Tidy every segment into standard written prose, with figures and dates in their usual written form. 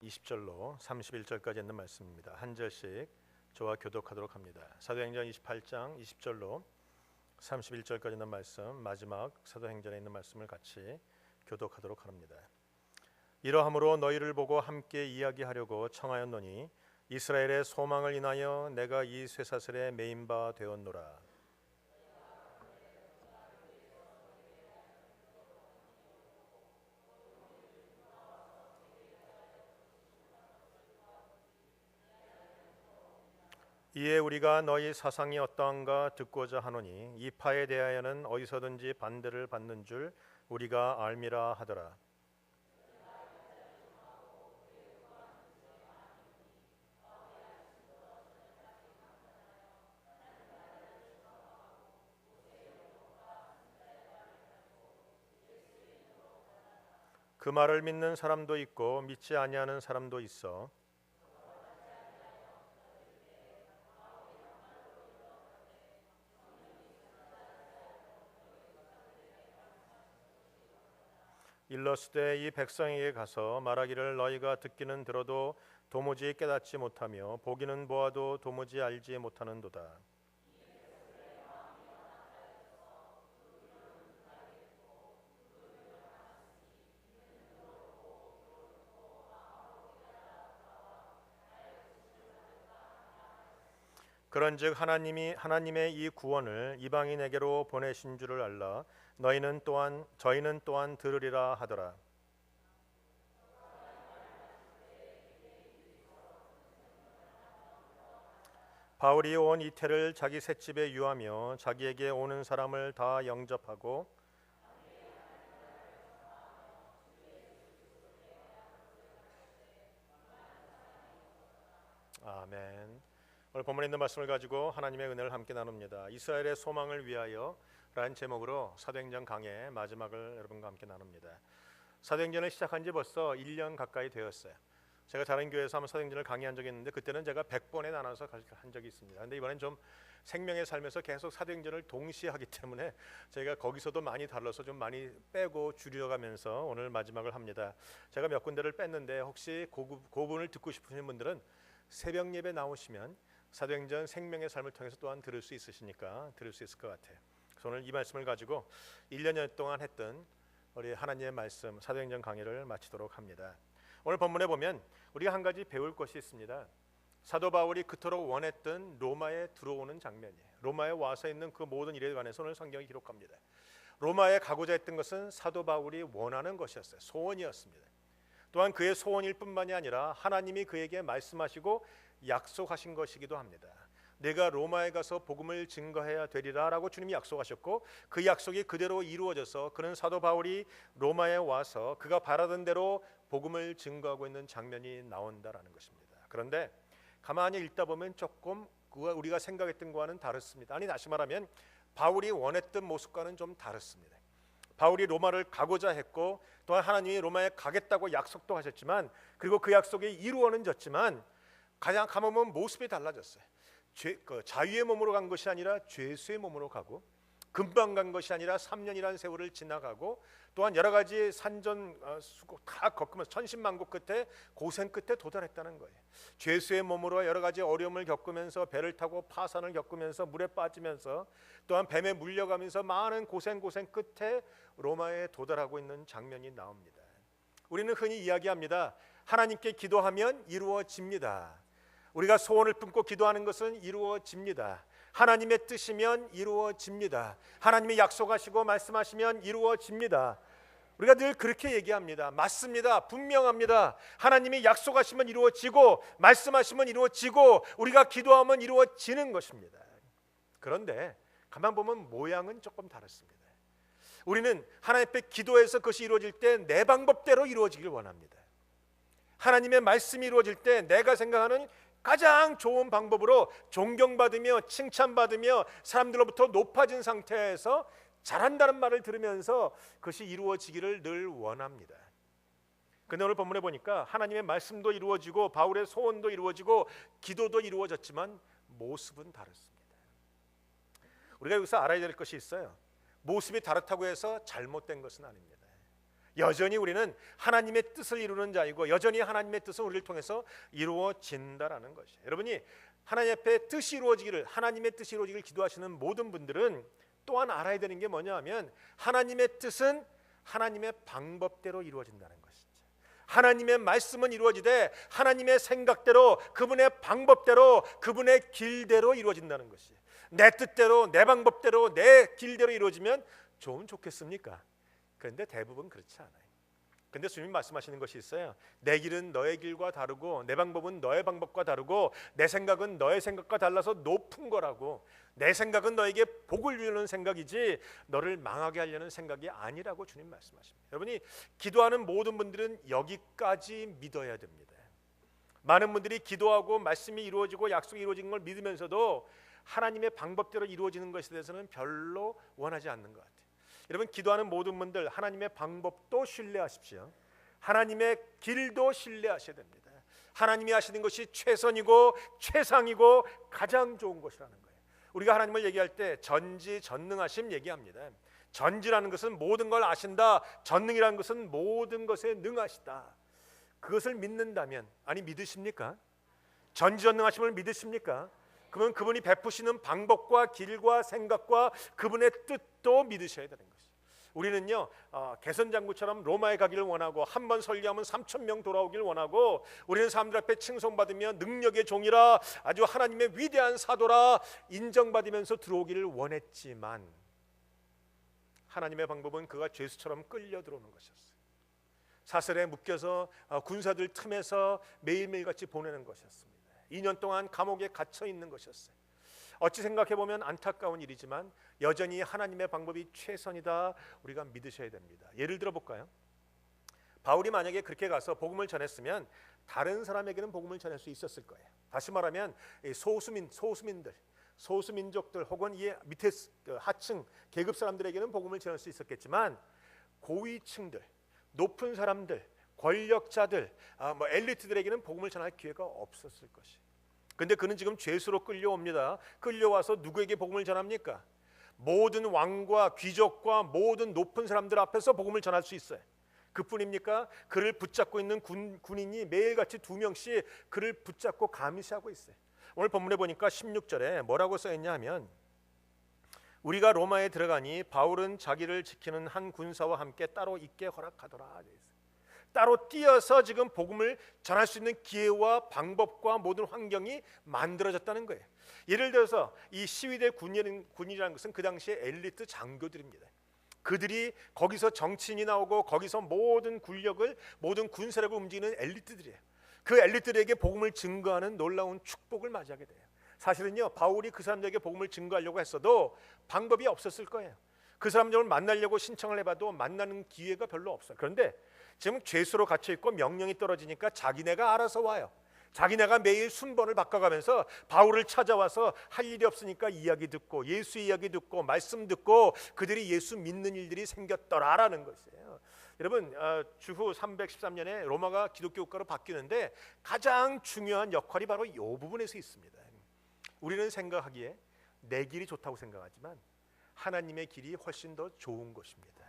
20절로 31절까지 있는 말씀입니다. 한 절씩 저와 교독하도록 합니다. 사도행전 28장 20절로 31절까지 있는 말씀, 마지막 사도행전에 있는 말씀을 같이 교독하도록 합니다. 이러함으로 너희를 보고 함께 이야기하려고 청하였노니 이스라엘의 소망을 인하여 내가 이 쇠사슬에 매인 바 되었노라. 이에 우리가 너희 사상이 어떠한가 듣고자 하노니 이 파에 대하여는 어디서든지 반대를 받는 줄 우리가 알미라 하더라. 그 말을 믿는 사람도 있고 믿지 아니하는 사람도 있어. 일러스되 이 백성에게 가서 말하기를 너희가 듣기는 들어도 도무지 깨닫지 못하며 보기는 보아도 도무지 알지 못하는도다. 그런즉 하나님의 이 구원을 이방인에게로 보내신 줄을 알라. 저희는 또한 들으리라 하더라. 바울이 온 이태를 자기 셋집에 유하며 자기에게 오는 사람을 다 영접하고 아멘. 오늘 본문에 있는 말씀을 가지고 하나님의 은혜를 함께 나눕니다. 이스라엘의 소망을 위하여 라는 제목으로 사도행전 강의 마지막을 여러분과 함께 나눕니다. 사도행전을 시작한 지 벌써 1년 가까이 되었어요. 제가 다른 교회에서 한번 사도행전을 강의한 적이 있는데 그때는 제가 100번에 나눠서 한 적이 있습니다. 근데 이번엔 좀 생명의 삶에서 계속 사도행전을 동시에 하기 때문에 제가 거기서도 많이 달라서 좀 많이 빼고 줄여가면서 오늘 마지막을 합니다. 제가 몇 군데를 뺐는데 혹시 그 부분을 듣고 싶으신 분들은 새벽 예배 나오시면 사도행전 생명의 삶을 통해서 또한 들을 수 있으시니까 들을 수 있을 것 같아요. 그래서 오늘 이 말씀을 가지고 1년 동안 했던 우리 하나님의 말씀 사도행전 강의를 마치도록 합니다. 오늘 본문에 보면 우리가 한 가지 배울 것이 있습니다. 사도 바울이 그토록 원했던 로마에 들어오는 장면이에요. 로마에 와서 있는 그 모든 일에 관해서 오늘 성경이 기록합니다. 로마에 가고자 했던 것은 사도 바울이 원하는 것이었어요. 소원이었습니다. 또한 그의 소원일 뿐만이 아니라 하나님이 그에게 말씀하시고 약속하신 것이기도 합니다. 내가 로마에 가서 복음을 증거해야 되리라 라고 주님이 약속하셨고 그 약속이 그대로 이루어져서 그는 사도 바울이 로마에 와서 그가 바라던 대로 복음을 증거하고 있는 장면이 나온다라는 것입니다. 그런데 가만히 읽다 보면 조금 우리가 생각했던 것과는 다릅니다. 아니 다시 말하면 바울이 원했던 모습과는 좀 다릅니다. 바울이 로마를 가고자 했고 또한 하나님이 로마에 가겠다고 약속도 하셨지만 그리고 그 약속이 이루어는 졌지만 가장 가보면 모습이 달라졌어요. 자유의 몸으로 간 것이 아니라 죄수의 몸으로 가고 금방 간 것이 아니라 3년이라는 세월을 지나가고 또한 여러 가지 산전 수고 다 겪으면서 천신만고 끝에 고생 끝에 도달했다는 거예요. 죄수의 몸으로 여러 가지 어려움을 겪으면서 배를 타고 파산을 겪으면서 물에 빠지면서 또한 뱀에 물려가면서 많은 고생 끝에 로마에 도달하고 있는 장면이 나옵니다. 우리는 흔히 이야기합니다. 하나님께 기도하면 이루어집니다. 우리가 소원을 품고 기도하는 것은 이루어집니다. 하나님의 뜻이면 이루어집니다. 하나님이 약속하시고 말씀하시면 이루어집니다. 우리가 늘 그렇게 얘기합니다. 맞습니다. 분명합니다. 하나님이 약속하시면 이루어지고 말씀하시면 이루어지고 우리가 기도하면 이루어지는 것입니다. 그런데 가만 보면 모양은 조금 다릅니다. 우리는 하나님 앞에 기도해서 그것이 이루어질 때 내 방법대로 이루어지길 원합니다. 하나님의 말씀이 이루어질 때 내가 생각하는 가장 좋은 방법으로 존경받으며 칭찬받으며 사람들로부터 높아진 상태에서 잘한다는 말을 들으면서 그것이 이루어지기를 늘 원합니다. 그런데 오늘 본문에 보니까 하나님의 말씀도 이루어지고 바울의 소원도 이루어지고 기도도 이루어졌지만 모습은 다릅니다. 우리가 여기서 알아야 될 것이 있어요. 모습이 다르다고 해서 잘못된 것은 아닙니다. 여전히 우리는 하나님의 뜻을 이루는 자이고 여전히 하나님의 뜻은 우리를 통해서 이루어진다라는 것이에요. 여러분이 하나님 앞에 뜻이 이루어지기를, 하나님의 뜻이 이루어지기를 기도하시는 모든 분들은 또한 알아야 되는 게 뭐냐 하면 하나님의 뜻은 하나님의 방법대로 이루어진다는 것이죠. 하나님의 말씀은 이루어지되 하나님의 생각대로, 그분의 방법대로, 그분의 길대로 이루어진다는 것이에요. 내 뜻대로, 내 방법대로, 내 길대로 이루어지면 좋으면 좋겠습니까? 그런데 대부분 그렇지 않아요. 근데 주님이 말씀하시는 것이 있어요. 내 길은 너의 길과 다르고 내 방법은 너의 방법과 다르고 내 생각은 너의 생각과 달라서 높은 거라고. 내 생각은 너에게 복을 주려는 생각이지 너를 망하게 하려는 생각이 아니라고 주님 말씀하십니다. 여러분이 기도하는 모든 분들은 여기까지 믿어야 됩니다. 많은 분들이 기도하고 말씀이 이루어지고 약속이 이루어지는 걸 믿으면서도 하나님의 방법대로 이루어지는 것에 대해서는 별로 원하지 않는 것 같아요. 여러분, 기도하는 모든 분들 하나님의 방법도 신뢰하십시오. 하나님의 길도 신뢰하셔야 됩니다. 하나님이 하시는 것이 최선이고 최상이고 가장 좋은 것이라는 거예요. 우리가 하나님을 얘기할 때 전지전능하심 얘기합니다. 전지라는 것은 모든 걸 아신다. 전능이라는 것은 모든 것에 능하시다. 그것을 믿는다면, 아니 믿으십니까? 전지전능하심을 믿으십니까? 그러면 그분이 베푸시는 방법과 길과 생각과 그분의 뜻도 믿으셔야 되는 것이죠. 우리는요 개선장구처럼 로마에 가기를 원하고 한 번 설교하면 3,000명 돌아오기를 원하고 우리는 사람들 앞에 칭송받으며 능력의 종이라 아주 하나님의 위대한 사도라 인정받으면서 들어오기를 원했지만 하나님의 방법은 그가 죄수처럼 끌려 들어오는 것이었어요. 사슬에 묶여서 군사들 틈에서 매일매일같이 보내는 것이었습니다. 2년 동안 감옥에 갇혀 있는 것이었어요. 어찌 생각해보면 안타까운 일이지만 여전히 하나님의 방법이 최선이다 우리가 믿으셔야 됩니다. 예를 들어 볼까요? 바울이 만약에 그렇게 가서 복음을 전했으면 다른 사람에게는 복음을 전할 수 있었을 거예요. 다시 말하면 소수민들, 소수민족들 혹은 이 밑에 하층 계급 사람들에게는 복음을 전할 수 있었겠지만 고위층들, 높은 사람들, 권력자들, 엘리트들에게는 복음을 전할 기회가 없었을 것이에요. 근데 그는 지금 죄수로 끌려옵니다. 끌려와서 누구에게 복음을 전합니까? 모든 왕과 귀족과 모든 높은 사람들 앞에서 복음을 전할 수 있어요. 그뿐입니까? 그를 붙잡고 있는 군인이 매일같이 2명씩 그를 붙잡고 감시하고 있어요. 오늘 본문에 보니까 16절에 뭐라고 써있냐 하면 우리가 로마에 들어가니 바울은 자기를 지키는 한 군사와 함께 따로 있게 허락하더라. 따로 뛰어서 지금 복음을 전할 수 있는 기회와 방법과 모든 환경이 만들어졌다는 거예요. 예를 들어서 이 시위대 군인이라는 것은 그 당시에 엘리트 장교들입니다. 그들이 거기서 정치인이 나오고 거기서 모든 군력을, 모든 군사력을 움직이는 엘리트들이에요. 그 엘리트들에게 복음을 증거하는 놀라운 축복을 맞이하게 돼요. 사실은요 바울이 그 사람들에게 복음을 증거하려고 했어도 방법이 없었을 거예요. 그 사람들을 만나려고 신청을 해봐도 만나는 기회가 별로 없어요. 그런데 지금 죄수로 갇혀 있고 명령이 떨어지니까 자기네가 알아서 와요. 자기네가 매일 순번을 바꿔가면서 바울을 찾아와서 할 일이 없으니까 이야기 듣고 예수 이야기 듣고 말씀 듣고 그들이 예수 믿는 일들이 생겼더라라는 것이에요. 여러분 주후 313년에 로마가 기독교 국가로 바뀌는데 가장 중요한 역할이 바로 이 부분에서 있습니다. 우리는 생각하기에 내 길이 좋다고 생각하지만 하나님의 길이 훨씬 더 좋은 것입니다.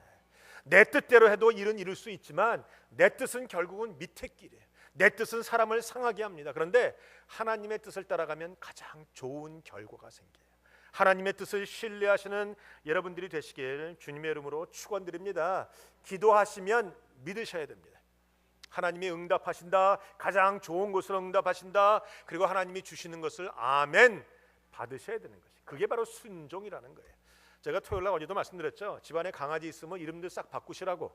내 뜻대로 해도 일은 이룰 수 있지만 내 뜻은 결국은 밑에 길이에요. 내 뜻은 사람을 상하게 합니다. 그런데 하나님의 뜻을 따라가면 가장 좋은 결과가 생겨요. 하나님의 뜻을 신뢰하시는 여러분들이 되시길 주님의 이름으로 축원드립니다. 기도하시면 믿으셔야 됩니다. 하나님이 응답하신다. 가장 좋은 것으로 응답하신다. 그리고 하나님이 주시는 것을 아멘 받으셔야 되는 것이. 그게 바로 순종이라는 거예요. 제가 토요일날 어제도 말씀드렸죠. 집안에 강아지 있으면 이름들 싹 바꾸시라고.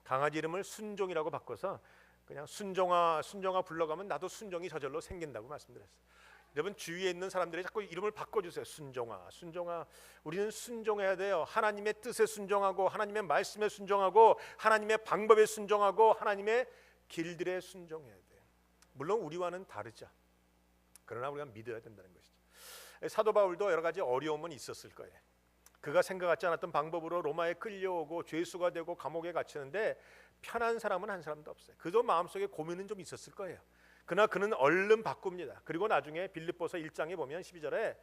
강아지 이름을 순종이라고 바꿔서 그냥 순종아 불러가면 나도 순종이 저절로 생긴다고 말씀드렸어요. 여러분 주위에 있는 사람들이 자꾸 이름을 바꿔주세요. 순종아. 우리는 순종해야 돼요. 하나님의 뜻에 순종하고 하나님의 말씀에 순종하고 하나님의 방법에 순종하고 하나님의 길들에 순종해야 돼요. 물론 우리와는 다르죠. 그러나 우리가 믿어야 된다는 것이죠. 사도 바울도 여러 가지 어려움은 있었을 거예요. 그가 생각하지 않았던 방법으로 로마에 끌려오고 죄수가 되고 감옥에 갇히는데 편한 사람은 한 사람도 없어요. 그도 마음속에 고민은 좀 있었을 거예요. 그러나 그는 얼른 바꿉니다. 그리고 나중에 빌립보서 1장에 보면 12절에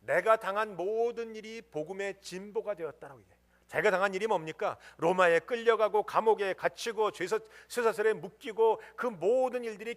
내가 당한 모든 일이 복음의 진보가 되었다라고 얘기해요. 자기가 당한 일이 뭡니까? 로마에 끌려가고 감옥에 갇히고 쇠사슬에 묶이고 그 모든 일들이